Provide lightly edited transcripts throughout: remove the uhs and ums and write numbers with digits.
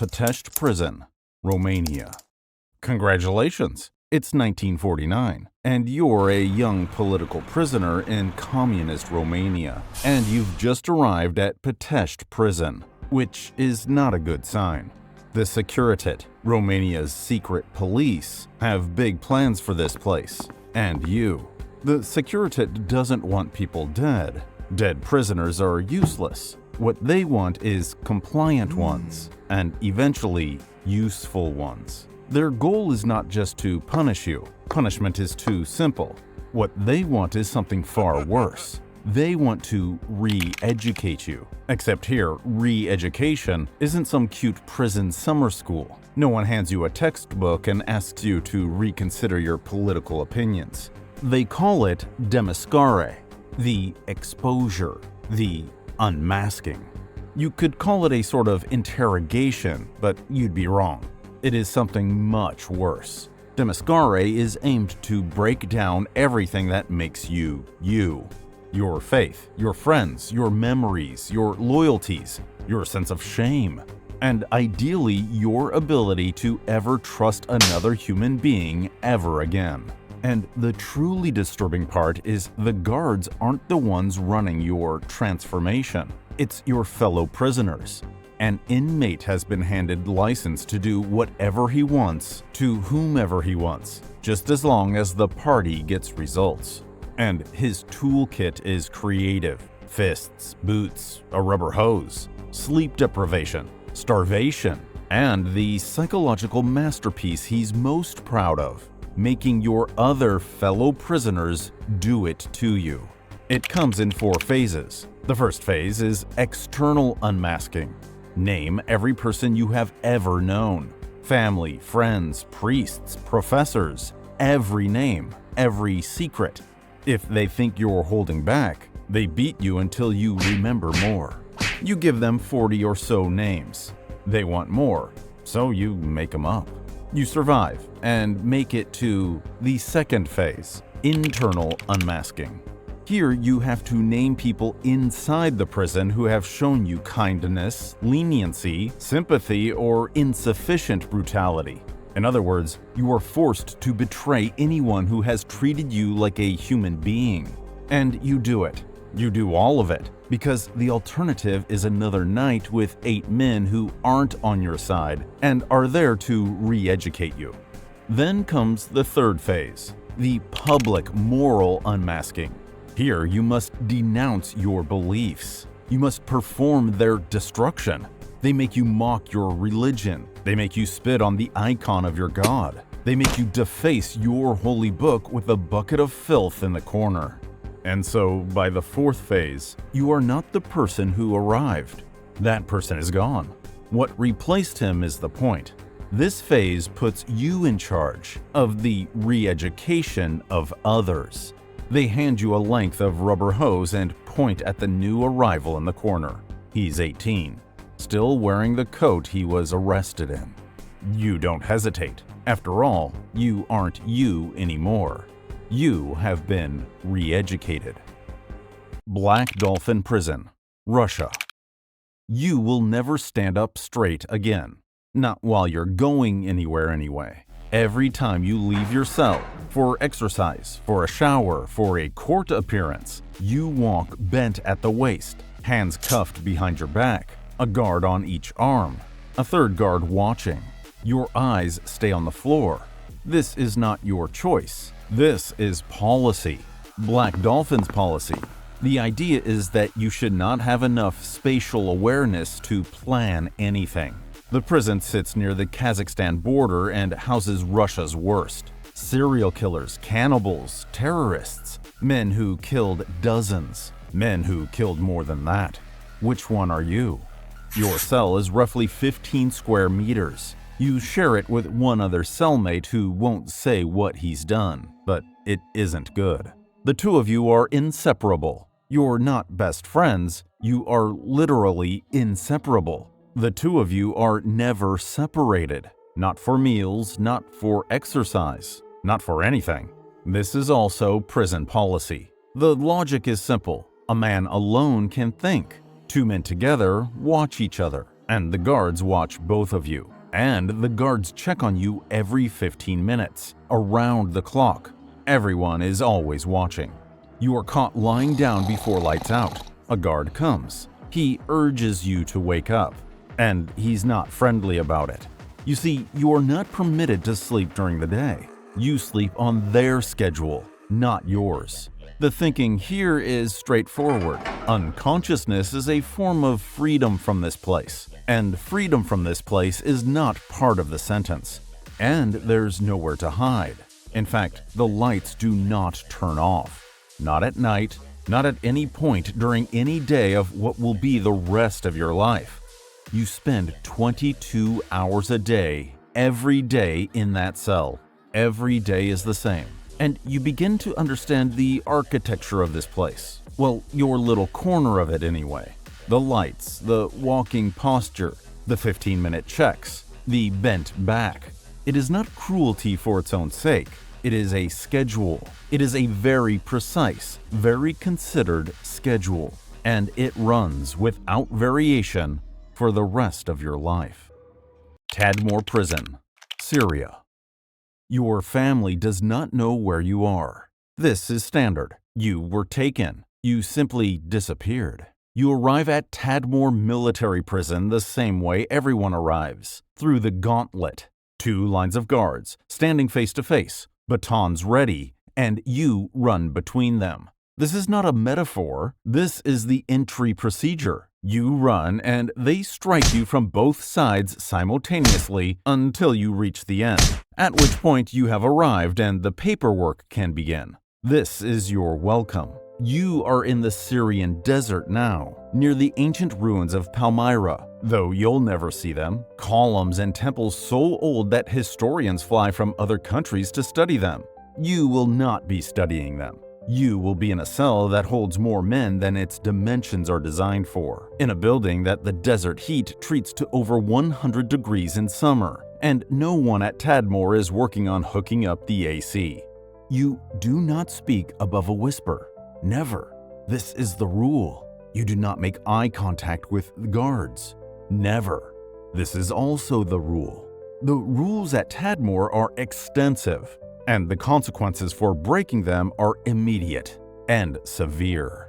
Pitești Prison, Romania. Congratulations! It's 1949, and you're a young political prisoner in communist Romania, and you've just arrived at Pitești Prison, which is not a good sign. The Securitate, Romania's secret police, have big plans for this place, and you. The Securitate doesn't want people dead. Dead prisoners are useless. What they want is compliant ones, and eventually useful ones. Their goal is not just to punish you. Punishment is too simple. What they want is something far worse. They want to re-educate you. Except here, re-education isn't some cute prison summer school. No one hands you a textbook and asks you to reconsider your political opinions. They call it demascare, the exposure, the unmasking. You could call it a sort of interrogation, but you'd be wrong. It is something much worse. Demascare is aimed to break down everything that makes you, you. Your faith, your friends, your memories, your loyalties, your sense of shame, and ideally your ability to ever trust another human being ever again. And the truly disturbing part is the guards aren't the ones running your transformation. It's your fellow prisoners. An inmate has been handed license to do whatever he wants to whomever he wants, just as long as the party gets results. And his toolkit is creative: fists, boots, a rubber hose, sleep deprivation, starvation, and the psychological masterpiece he's most proud of: making your other fellow prisoners do it to you. It comes in 4 phases. The first phase is external unmasking. Name every person you have ever known. Family, friends, priests, professors. Every name, every secret. If they think you're holding back, they beat you until you remember more. You give them 40 or so names. They want more, so you make them up. You survive and make it to the second phase, internal unmasking. Here you have to name people inside the prison who have shown you kindness, leniency, sympathy, or insufficient brutality. In other words, you are forced to betray anyone who has treated you like a human being. And you do it. You do all of it, because the alternative is another night with 8 men who aren't on your side and are there to re-educate you. Then comes the third phase, the public moral unmasking. Here you must denounce your beliefs. You must perform their destruction. They make you mock your religion. They make you spit on the icon of your God. They make you deface your holy book with a bucket of filth in the corner. And so, by the fourth phase, you are not the person who arrived. That person is gone. What replaced him is the point. This phase puts you in charge of the re-education of others. They hand you a length of rubber hose and point at the new arrival in the corner. He's 18, still wearing the coat he was arrested in. You don't hesitate. After all, you aren't you anymore. You have been re-educated. Black Dolphin Prison, Russia. You will never stand up straight again. Not while you're going anywhere anyway. Every time you leave your cell, for exercise, for a shower, for a court appearance, you walk bent at the waist, hands cuffed behind your back, a guard on each arm, a third guard watching. Your eyes stay on the floor. This is not your choice. This is policy. Black Dolphin's policy. The idea is that you should not have enough spatial awareness to plan anything. The prison sits near the Kazakhstan border and houses Russia's worst. Serial killers, cannibals, terrorists, men who killed dozens, men who killed more than that. Which one are you? Your cell is roughly 15 square meters. You share it with one other cellmate who won't say what he's done, but it isn't good. The two of you are inseparable. You're not best friends, you are literally inseparable. The two of you are never separated. Not for meals, not for exercise, not for anything. This is also prison policy. The logic is simple. A man alone can think. 2 men together watch each other. and the guards watch both of you. And the guards check on you every 15 minutes, around the clock. Everyone is always watching. You are caught lying down before lights out. A guard comes. He urges you to wake up, and he's not friendly about it. You see, you are not permitted to sleep during the day. You sleep on their schedule, not yours. The thinking here is straightforward. Unconsciousness is a form of freedom from this place, and freedom from this place is not part of the sentence. And there's nowhere to hide. In fact, the lights do not turn off. Not at night, not at any point during any day of what will be the rest of your life. You spend 22 hours a day, every day in that cell. Every day is the same. And you begin to understand the architecture of this place. Well, your little corner of it anyway. The lights, the walking posture, the 15-minute checks, the bent back. It is not cruelty for its own sake. It is a schedule. It is a very precise, very considered schedule. And it runs without variation for the rest of your life. Tadmore Prison, Syria. Your family does not know where you are. This is standard. You were taken. You simply disappeared. You arrive at Tadmore Military Prison the same way everyone arrives, through the gauntlet. 2 lines of guards, standing face to face, batons ready, and you run between them. This is not a metaphor. This is the entry procedure. You run and they strike you from both sides simultaneously until you reach the end, at which point you have arrived and the paperwork can begin. This is your welcome. You are in the Syrian desert now, near the ancient ruins of Palmyra, though you'll never see them. Columns and temples so old that historians fly from other countries to study them. You will not be studying them. You will be in a cell that holds more men than its dimensions are designed for, in a building that the desert heat treats to over 100 degrees in summer, and no one at Tadmore is working on hooking up the AC. You do not speak above a whisper. Never. This is the rule. You do not make eye contact with the guards. Never. This is also the rule. The rules at Tadmore are extensive, and the consequences for breaking them are immediate and severe.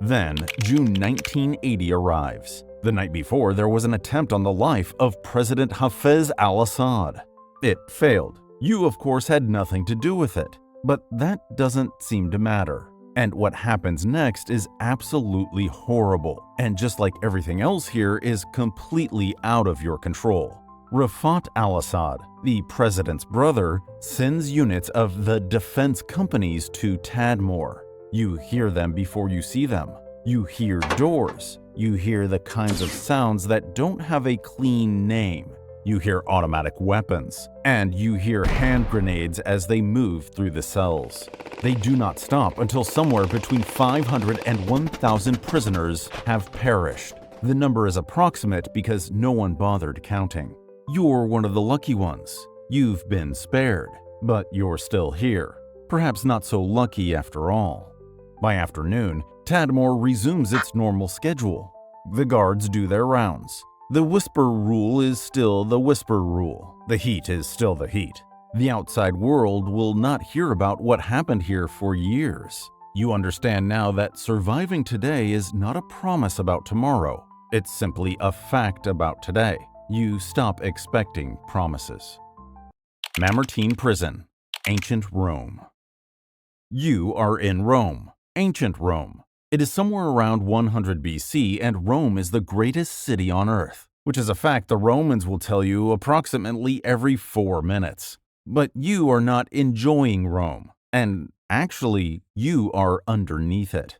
Then, June 1980 arrives. The night before, there was an attempt on the life of President Hafez al-Assad. It failed. You, of course, had nothing to do with it, but that doesn't seem to matter. And what happens next is absolutely horrible, and just like everything else here is completely out of your control. Rafat al-Assad, the president's brother, sends units of the defense companies to Tadmore. You hear them before you see them. You hear doors. You hear the kinds of sounds that don't have a clean name. You hear automatic weapons, and you hear hand grenades as they move through the cells. They do not stop until somewhere between 500 and 1,000 prisoners have perished. The number is approximate because no one bothered counting. You're one of the lucky ones. You've been spared, but you're still here. Perhaps not so lucky after all. By afternoon, Tadmore resumes its normal schedule. The guards do their rounds. The whisper rule is still the whisper rule. The heat is still the heat. The outside world will not hear about what happened here for years. You understand now that surviving today is not a promise about tomorrow. It's simply a fact about today. You stop expecting promises. Mamertine Prison, Ancient Rome. You are in Rome, ancient Rome. It is somewhere around 100 BC, and Rome is the greatest city on earth, which is a fact the Romans will tell you approximately every 4 minutes. But you are not enjoying Rome, and actually, you are underneath it.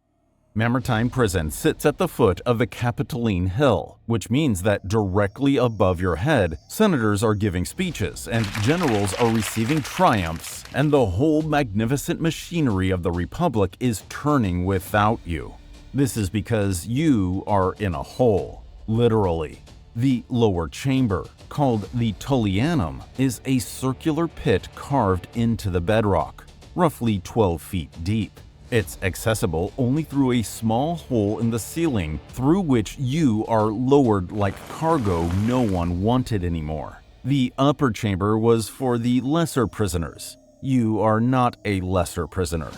Mamertine Prison sits at the foot of the Capitoline Hill, which means that directly above your head, senators are giving speeches and generals are receiving triumphs, and the whole magnificent machinery of the Republic is turning without you. This is because you are in a hole, literally. The lower chamber, called the Tullianum, is a circular pit carved into the bedrock, roughly 12 feet deep. It's accessible only through a small hole in the ceiling through which you are lowered like cargo no one wanted anymore. The upper chamber was for the lesser prisoners. You are not a lesser prisoner.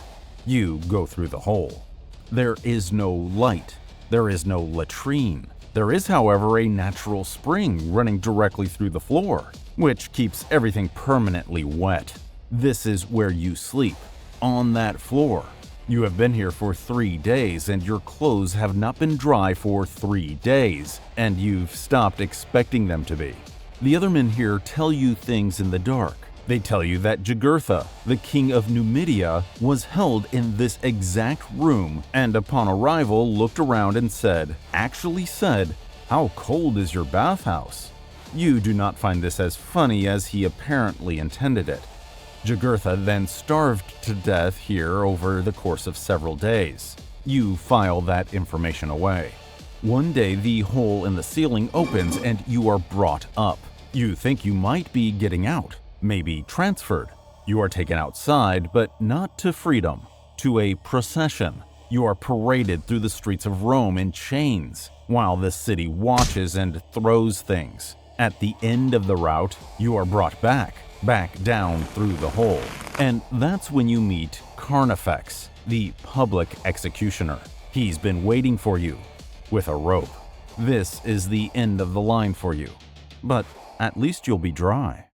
You go through the hole. There is no light. There is no latrine. There is, however, a natural spring running directly through the floor, which keeps everything permanently wet. This is where you sleep, on that floor. You have been here for 3 days, and your clothes have not been dry for 3 days, and you've stopped expecting them to be. The other men here tell you things in the dark. They tell you that Jugurtha, the king of Numidia, was held in this exact room, and upon arrival looked around and actually said, "How cold is your bathhouse?" You do not find this as funny as he apparently intended it. Jugurtha then starved to death here over the course of several days. You file that information away. One day the hole in the ceiling opens and you are brought up. You think you might be getting out, maybe transferred. You are taken outside, but not to freedom, to a procession. You are paraded through the streets of Rome in chains, while the city watches and throws things. At the end of the route, you are brought back down through the hole. And that's when you meet Carnifex, the public executioner. He's been waiting for you with a rope. This is the end of the line for you. But at least you'll be dry.